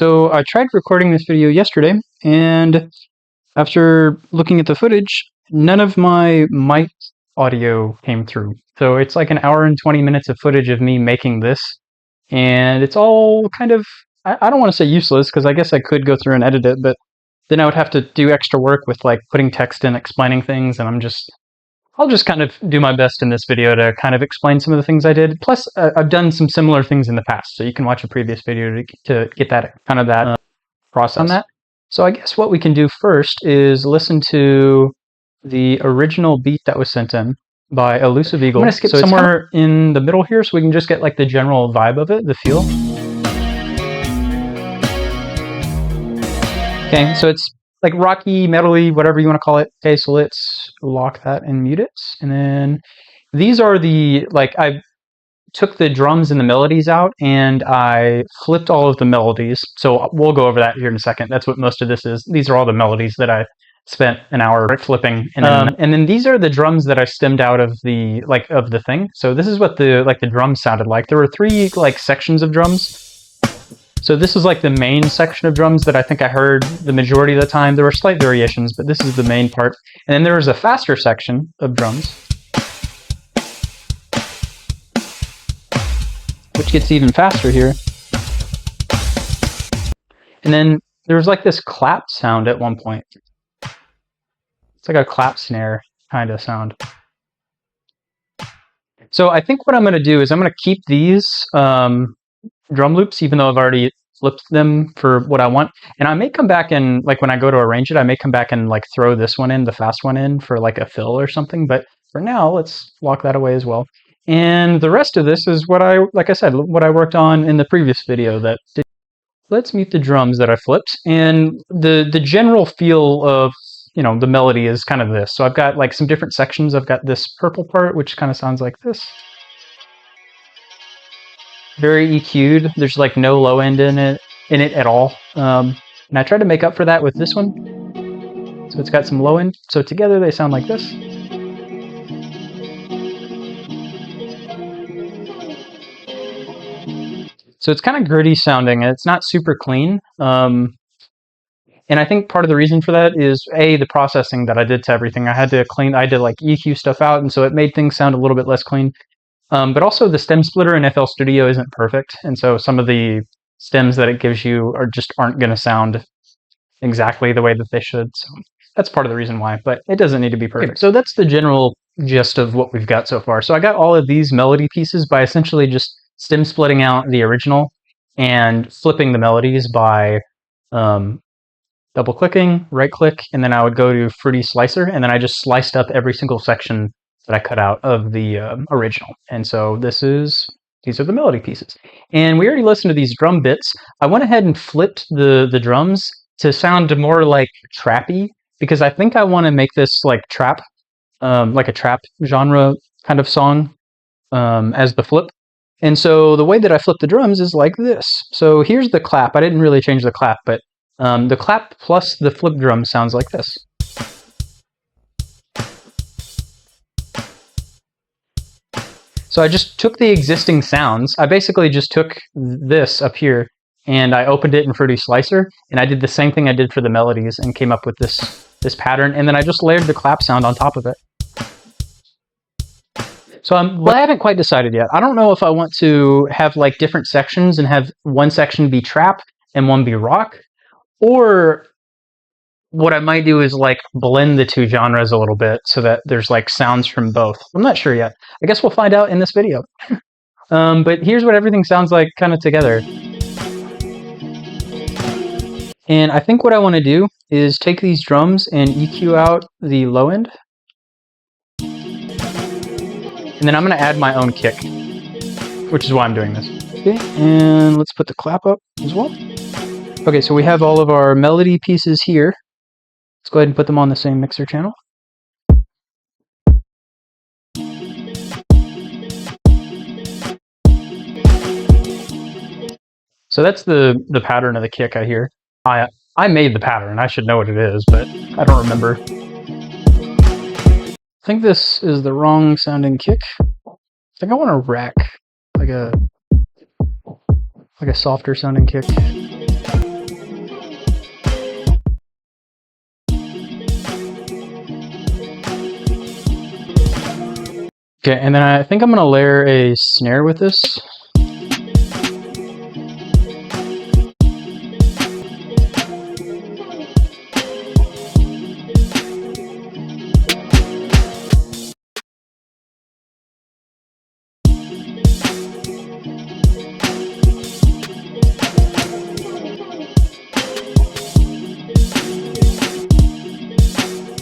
So I tried recording this video yesterday, and after looking at the footage, none of my mic audio came through. So it's like an hour and 20 minutes of footage of me making this, and it's all kind of, I don't want to say useless, because I guess I could go through and edit it, but then I would have to do extra work with like putting text in, explaining things, and I'll just kind of do my best in this video to kind of explain some of the things I did. Plus, I've done some similar things in the past, so you can watch a previous video to get that kind of that process on that. So I guess what we can do first is listen to the original beat that was sent in by Elusive Eagle. I'm going to skip somewhere in the middle here so we can just get like the general vibe of it, the feel. Okay, so it's like rocky, metally, whatever you want to call it. Okay, so let's lock that and mute it. And then these are the, like, I took the drums and the melodies out and I flipped all of the melodies. So we'll go over that here in a second. That's what most of this is. These are all the melodies that I spent an hour flipping. And then these are the drums that I stemmed out of the, like, of the thing. So this is what the, like, the drums sounded like. There were three, like, sections of drums. So this is like the main section of drums that I think I heard the majority of the time. There were slight variations, but this is the main part. And then there was a faster section of drums, which gets even faster here. And then there was like this clap sound at one point. It's like a clap snare kind of sound. So I think what I'm going to do is I'm going to keep these drum loops, even though I've already flipped them for what I want. And I may come back and, like, when I go to arrange it, I may come back and like throw this one in, the fast one in, for like a fill or something. But for now, let's lock that away as well. And the rest of this is what I, like I said, what I worked on in the previous video. Let's mute the drums that I flipped. And the general feel of, you know, the melody is kind of this. So I've got like some different sections. I've got this purple part, which kind of sounds like this. Very EQ'd. There's like no low end in it at all. And I tried to make up for that with this one. So it's got some low end. So together they sound like this. So it's kind of gritty sounding. It's not super clean. And I think part of the reason for that is the processing that I did to everything. I had to like EQ stuff out, and so it made things sound a little bit less clean. But also the stem splitter in FL Studio isn't perfect, and so some of the stems that it gives you aren't going to sound exactly the way that they should. So that's part of the reason why, but it doesn't need to be perfect. So that's the general gist of what we've got so far. So I got all of these melody pieces by essentially just stem splitting out the original and flipping the melodies by double clicking, right click, and then I would go to Fruity Slicer, and then I just sliced up every single section that I cut out of the original. And so these are the melody pieces. And we already listened to these drum bits. I went ahead and flipped the drums to sound more like trappy, because I think I want to make this like trap, like a trap genre kind of song as the flip. And so the way that I flip the drums is like this. So here's the clap. I didn't really change the clap, but the clap plus the flip drum sounds like this. So I just took the existing sounds. I basically just took this up here and I opened it in Fruity Slicer, and I did the same thing I did for the melodies and came up with this pattern, and then I just layered the clap sound on top of it. So I haven't quite decided yet. I don't know if I want to have like different sections and have one section be trap and one be rock, or what I might do is like blend the two genres a little bit so that there's like sounds from both. I'm not sure yet. I guess we'll find out in this video. But here's what everything sounds like kind of together. And I think what I want to do is take these drums and EQ out the low end. And then I'm going to add my own kick, which is why I'm doing this. Okay, and let's put the clap up as well. Okay, so we have all of our melody pieces here. Let's go ahead and put them on the same mixer channel. So that's the pattern of the kick I hear. I made the pattern. I should know what it is, but I don't remember. I think this is the wrong sounding kick. I think I want a rack, like a softer sounding kick. Okay, and then I think I'm gonna layer a snare with this.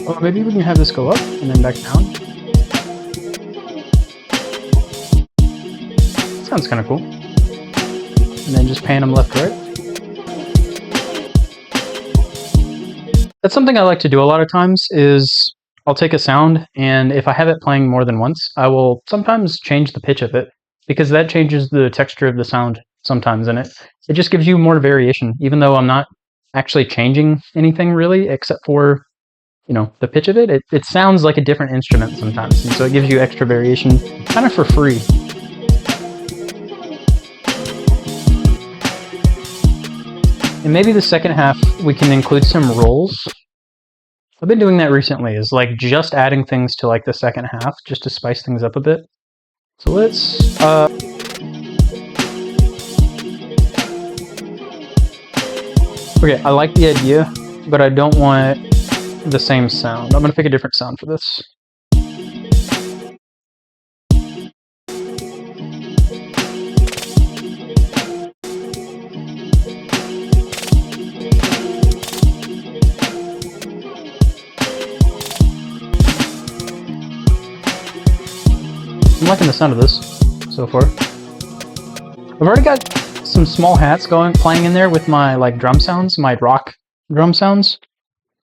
Or maybe we can have this go up and then back down. Sounds kind of cool. And then just pan them left to right. That's something I like to do a lot of times is I'll take a sound, and if I have it playing more than once, I will sometimes change the pitch of it, because that changes the texture of the sound sometimes, and it just gives you more variation, even though I'm not actually changing anything really, except for, you know, the pitch of it. It sounds like a different instrument sometimes, and so it gives you extra variation kind of for free. And maybe the second half we can include some rolls. I've been doing that recently, is like just adding things to like the second half just to spice things up a bit. So let's okay, I like the idea, but I don't want the same sound. I'm gonna pick a different sound for this. I'm liking the sound of this so far. I've already got some small hats playing in there with my like drum sounds, my rock drum sounds.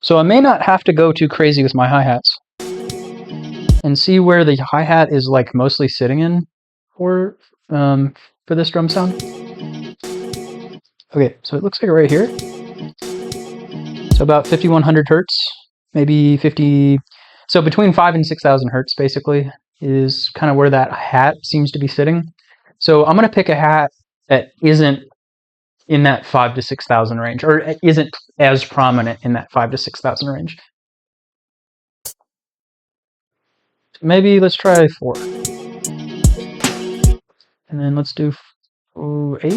So I may not have to go too crazy with my hi-hats. And see where the hi-hat is like mostly sitting in for this drum sound. Okay, so it looks like right here. So about 5100 hertz, maybe 50. So between 5,000 and 6,000 hertz basically is kind of where that hat seems to be sitting. So I'm going to pick a hat that isn't in that 5,000 to 6,000 range, or isn't as prominent in that 5,000 to 6,000 range. Maybe let's try 4. And then let's do 8.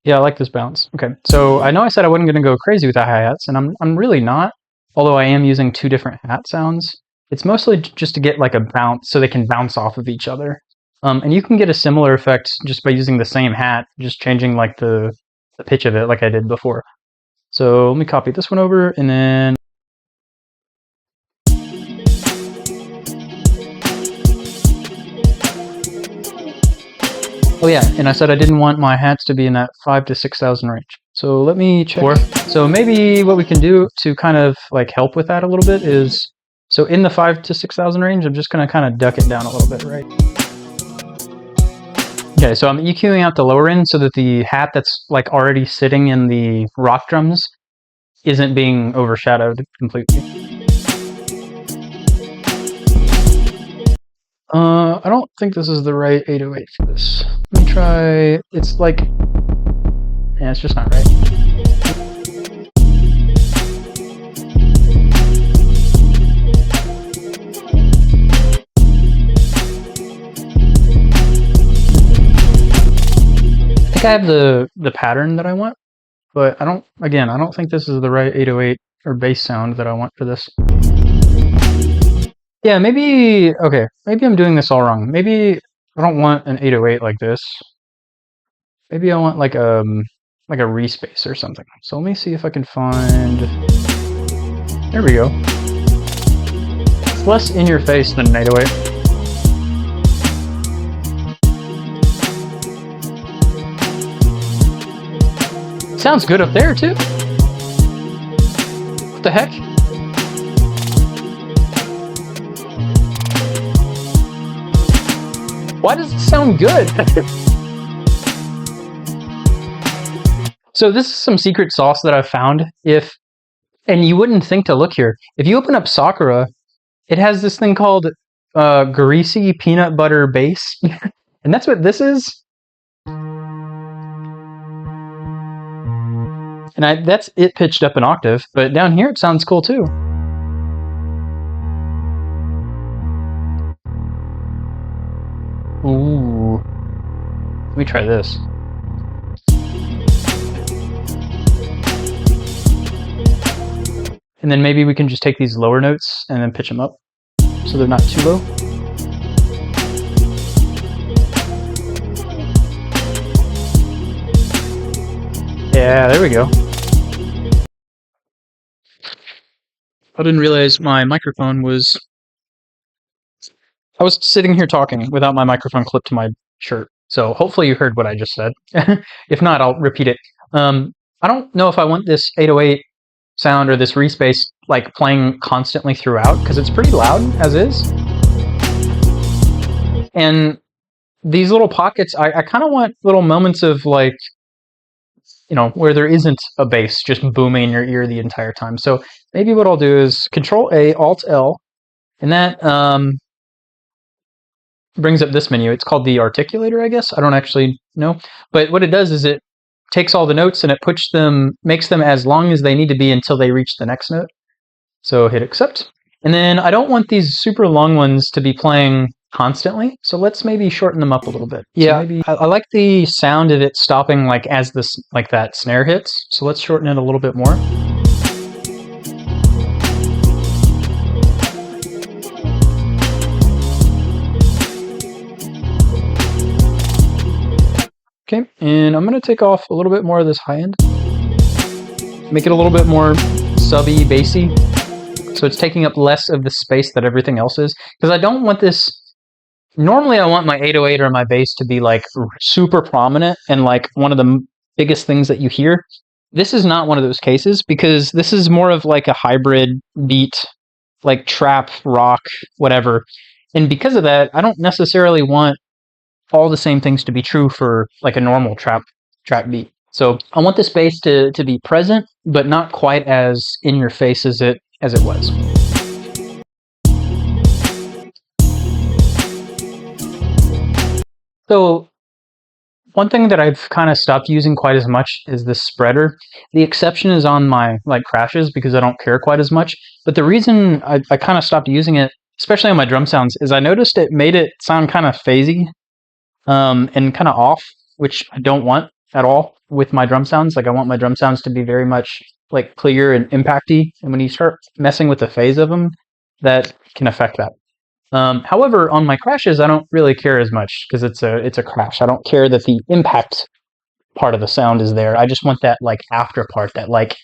Yeah, I like this bounce. Okay, so I know I said I wasn't going to go crazy with the hi-hats, and I'm really not, although I am using 2 different hat sounds. It's mostly just to get like a bounce, so they can bounce off of each other. And you can get a similar effect just by using the same hat, just changing like the pitch of it like I did before. So let me copy this one over, and then oh yeah, and I said I didn't want my hats to be in that 5,000 to 6,000 range. So let me check. So maybe what we can do to kind of like help with that a little bit is, so in the 5,000 to 6,000 range, I'm just going to kind of duck it down a little bit, right? Okay, so I'm EQing out the lower end so that the hat that's like already sitting in the rock drums isn't being overshadowed completely. I don't think this is the right 808 for this. Let me try, it's like, yeah, it's just not right. I think I have the pattern that I want, but I don't think this is the right 808 or bass sound that I want for this. Yeah, maybe, okay, maybe I'm doing this all wrong. Maybe I don't want an 808 like this. Maybe I want like a respace or something. So let me see if I can find, there we go. It's less in your face than an 808. Sounds good up there too. What the heck? Why does it sound good? So this is some secret sauce that I've found. And you wouldn't think to look here. If you open up Sakura, it has this thing called greasy peanut butter bass. And that's what this is. And that's it pitched up an octave, but down here it sounds cool too. me try this. And then maybe we can just take these lower notes and then pitch them up so they're not too low. Yeah, there we go. I didn't realize my microphone was... I was sitting here talking without my microphone clipped to my shirt. So hopefully you heard what I just said. If not, I'll repeat it. I don't know if I want this 808 sound or this respace like playing constantly throughout, because it's pretty loud as is. And these little pockets, I kind of want little moments of like, you know, where there isn't a bass just booming in your ear the entire time. So maybe what I'll do is Control A, Alt L, and that brings up this menu. It's called the articulator, I guess. I don't actually know. But what it does is it takes all the notes and it makes them as long as they need to be until they reach the next note. So hit accept. And then I don't want these super long ones to be playing constantly, so let's maybe shorten them up a little bit. Yeah, so maybe I like the sound of it stopping like as this, like that snare hits, so let's shorten it a little bit more. Okay, and I'm going to take off a little bit more of this high end. Make it a little bit more subby, bassy, so it's taking up less of the space that everything else is. Because I don't want this... Normally I want my 808 or my bass to be like super prominent and like one of the biggest things that you hear. This is not one of those cases, because this is more of like a hybrid beat, like trap, rock, whatever. And because of that, I don't necessarily want all the same things to be true for like a normal trap beat. So I want this bass to be present, but not quite as in your face as it was. So one thing that I've kind of stopped using quite as much is this spreader. The exception is on my like crashes, because I don't care quite as much. But the reason I kind of stopped using it, especially on my drum sounds, is I noticed it made it sound kind of phasey and kind of off, which I don't want at all with my drum sounds. Like I want my drum sounds to be very much like clear and impacty. And when you start messing with the phase of them, that can affect that. However, on my crashes, I don't really care as much, because it's a crash. I don't care that the impact part of the sound is there. I just want that like after part, that like,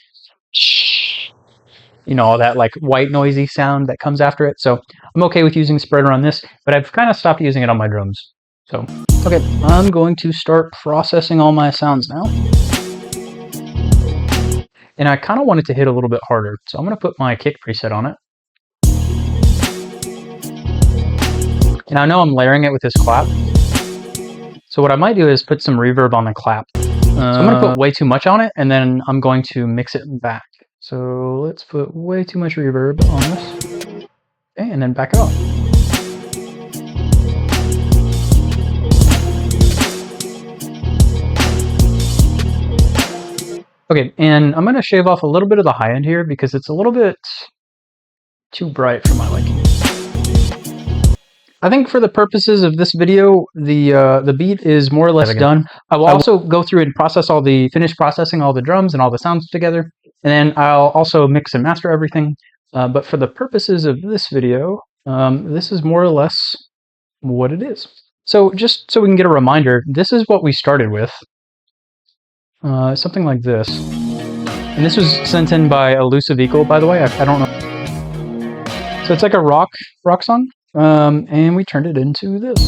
you know, that like white noisy sound that comes after it. So I'm okay with using spreader on this, but I've kind of stopped using it on my drums. So, okay, I'm going to start processing all my sounds now. And I kind of want it to hit a little bit harder. So I'm going to put my kick preset on it. And I know I'm layering it with this clap. So what I might do is put some reverb on the clap. So I'm going to put way too much on it, and then I'm going to mix it back. So let's put way too much reverb on this. Okay, and then back it off. Okay, and I'm going to shave off a little bit of the high end here, because it's a little bit too bright for my liking. I think for the purposes of this video, the beat is more or less done. I will also go through and finish processing all the drums and all the sounds together, and then I'll also mix and master everything. But for the purposes of this video, this is more or less what it is. So just so we can get a reminder, this is what we started with. Something like this. And this was sent in by Elusive Eagle, by the way. I don't know. So it's like a rock song. And we turned it into this.